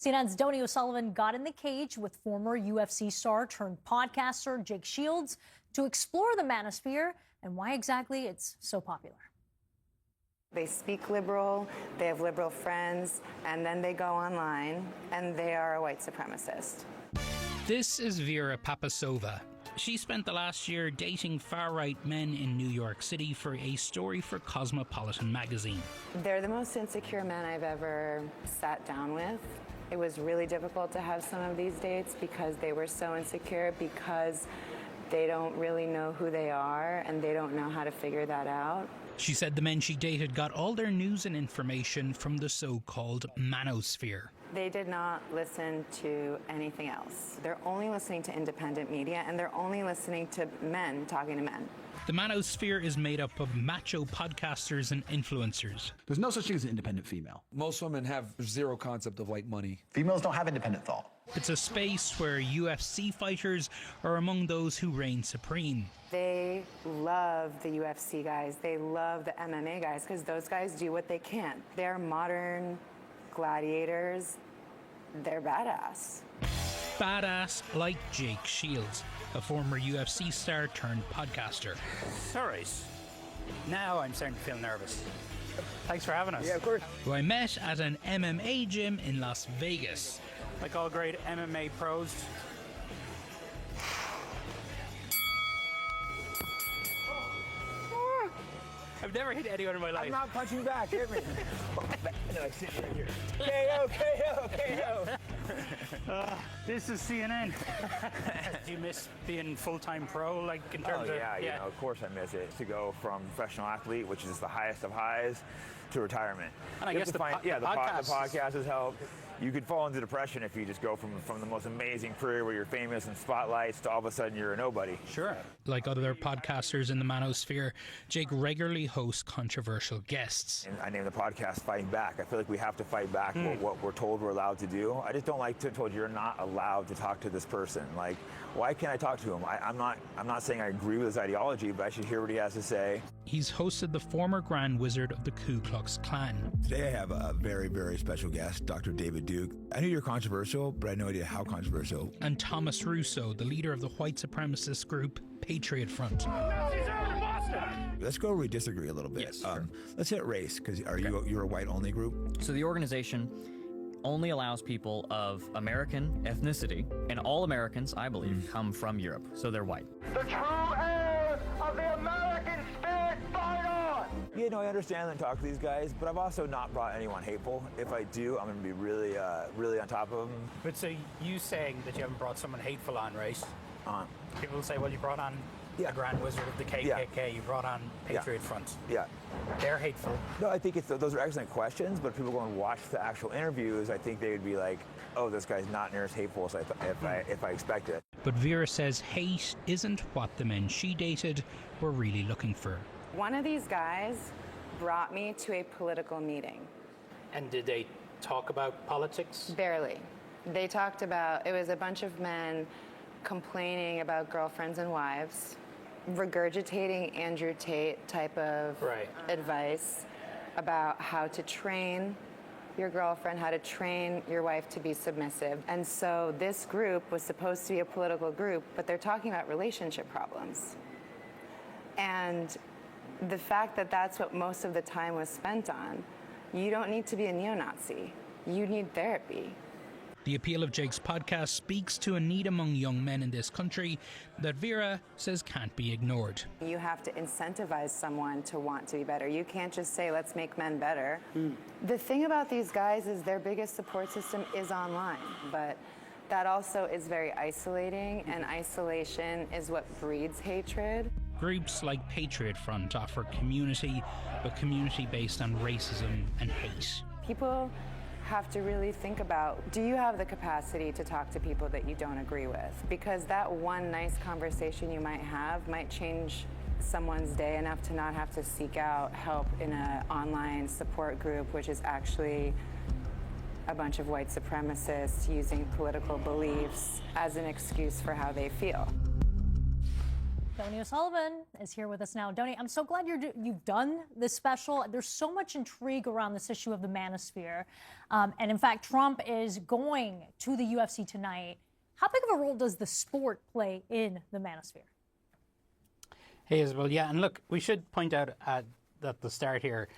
CNN's Donnie O'Sullivan got in the cage with former UFC star turned podcaster Jake Shields to explore the manosphere and why exactly it's so popular. They speak liberal, they have liberal friends, and then they go online and they are a white supremacist. This is Vera Papasova. She spent the last year dating far-right men in New York City for a story for Cosmopolitan magazine. They're the most insecure men I've ever sat down with. It was really difficult to have some of these dates because they were so insecure, because they don't really know who they are and they don't know how to figure that out. She said the men she dated got all their news and information from the so-called manosphere. They did not listen to anything else. They're only listening to independent media, and they're only listening to men talking to men. The manosphere is made up of macho podcasters and influencers. There's no such thing as an independent female. Most women have zero concept of like money. Females don't have independent thought. It's a space where UFC fighters are among those who reign supreme. They love the UFC guys. They love the MMA guys because those guys do what they can. They're modern gladiators. They're badass. Badass like Jake Shields, a former UFC star turned podcaster. Sorry. Now I'm starting to feel nervous. Thanks for having us. Yeah, of course. Who I met at an MMA gym in Las Vegas. Like all great MMA pros. I've never hit anyone in my life. I'm not punching back. Hit me. No, I sit right here. KO. This is CNN. Do you miss being full-time pro, like in terms of? You know, of course I miss it. To go from professional athlete, which is the highest of highs, to retirement. And I guess the podcast has helped. You could fall into depression if you just go from the most amazing career where you're famous and spotlights to all of a sudden you're a nobody. Sure. Like other podcasters in the manosphere, Jake regularly hosts controversial guests. And I named the podcast Fighting Back. I feel like we have to fight back what we're told we're allowed to do. I just don't like to be told you're not allowed to talk to this person. Like, why can't I talk to him? I'm not saying I agree with his ideology, but I should hear what he has to say. He's hosted the former Grand Wizard of the Ku Klux Klan. Today I have a very, very special guest, Dr. David Duke. I knew you're controversial, but I had no idea how controversial. And Thomas Russo, the leader of the white supremacist group Patriot Front. Let's go where we disagree a little bit. Yes, sure. Let's hit race, because you're a white-only group? So the organization only allows people of American ethnicity, and all Americans, I believe, come from Europe, so they're white. The true heirs of the American spirit fight on! Yeah, no, I understand and talk to these guys, but I've also not brought anyone hateful. If I do, I'm going to be really on top of them. But so you saying that you haven't brought someone hateful on, right? People will say, well, you brought on a Grand Wizard of the KKK, you brought on Patriot Front. Yeah. They're hateful. No, I think those are excellent questions, but if people go and watch the actual interviews, I think they would be like, oh, this guy's not near as hateful as if I expect it. But Vera says hate isn't what the men she dated were really looking for. One of these guys brought me to a political meeting. And did they talk about politics? Barely. They talked about, it was a bunch of men complaining about girlfriends and wives, regurgitating Andrew Tate type of advice about how to train your girlfriend, how to train your wife to be submissive. And so this group was supposed to be a political group, but they're talking about relationship problems. And the fact that that's what most of the time was spent on, you don't need to be a neo-Nazi. You need therapy. The appeal of Jake's podcast speaks to a need among young men in this country that Vera says can't be ignored. You have to incentivize someone to want to be better. You can't just say, let's make men better. The thing about these guys is their biggest support system is online, but that also is very isolating, and isolation is what breeds hatred. Groups like Patriot Front offer community, but community based on racism and hate. People have to really think about, do you have the capacity to talk to people that you don't agree with? Because that one nice conversation you might have might change someone's day enough to not have to seek out help in an online support group, which is actually a bunch of white supremacists using political beliefs as an excuse for how they feel. Donnie O'Sullivan is here with us now. Donnie, I'm so glad you've done this special. There's so much intrigue around this issue of the manosphere. And in fact, Trump is going to the UFC tonight. How big of a role does the sport play in the manosphere? Hey, Isabel. Yeah, and look, we should point out at the start here,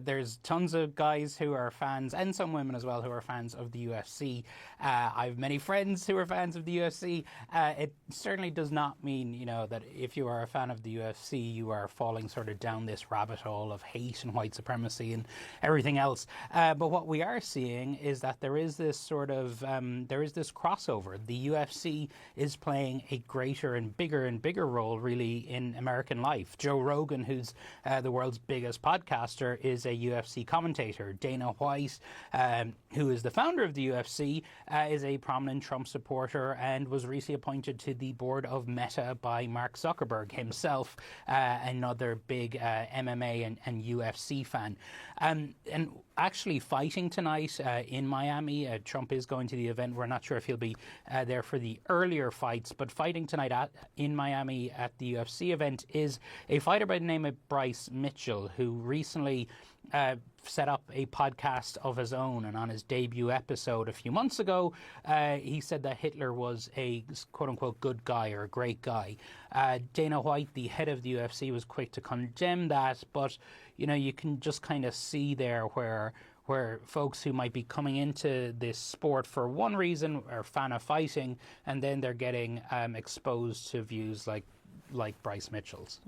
there's tons of guys who are fans, and some women as well, who are fans of the UFC. I have many friends who are fans of the UFC. It certainly does not mean, you know, that if you are a fan of the UFC, you are falling sort of down this rabbit hole of hate and white supremacy and everything else. But what we are seeing is that there is this sort of, there is this crossover. The UFC is playing a greater and bigger role, really, in American life. Joe Rogan, who's the world's biggest podcaster, is a UFC commentator. Dana White, who is the founder of the UFC, is a prominent Trump supporter and was recently appointed to the board of Meta by Mark Zuckerberg himself, another big MMA and UFC fan. And actually fighting tonight in Miami, Trump is going to the event. We're not sure if he'll be there for the earlier fights, but fighting tonight in Miami at the UFC event is a fighter by the name of Bryce Mitchell, who recently set up a podcast of his own, and on his debut episode a few months ago, he said that Hitler was a quote-unquote good guy or a great guy. Dana White, the head of the UFC, was quick to condemn that, but you know, you can just kind of see there where folks who might be coming into this sport for one reason are a fan of fighting, and then they're getting exposed to views like Bryce Mitchell's.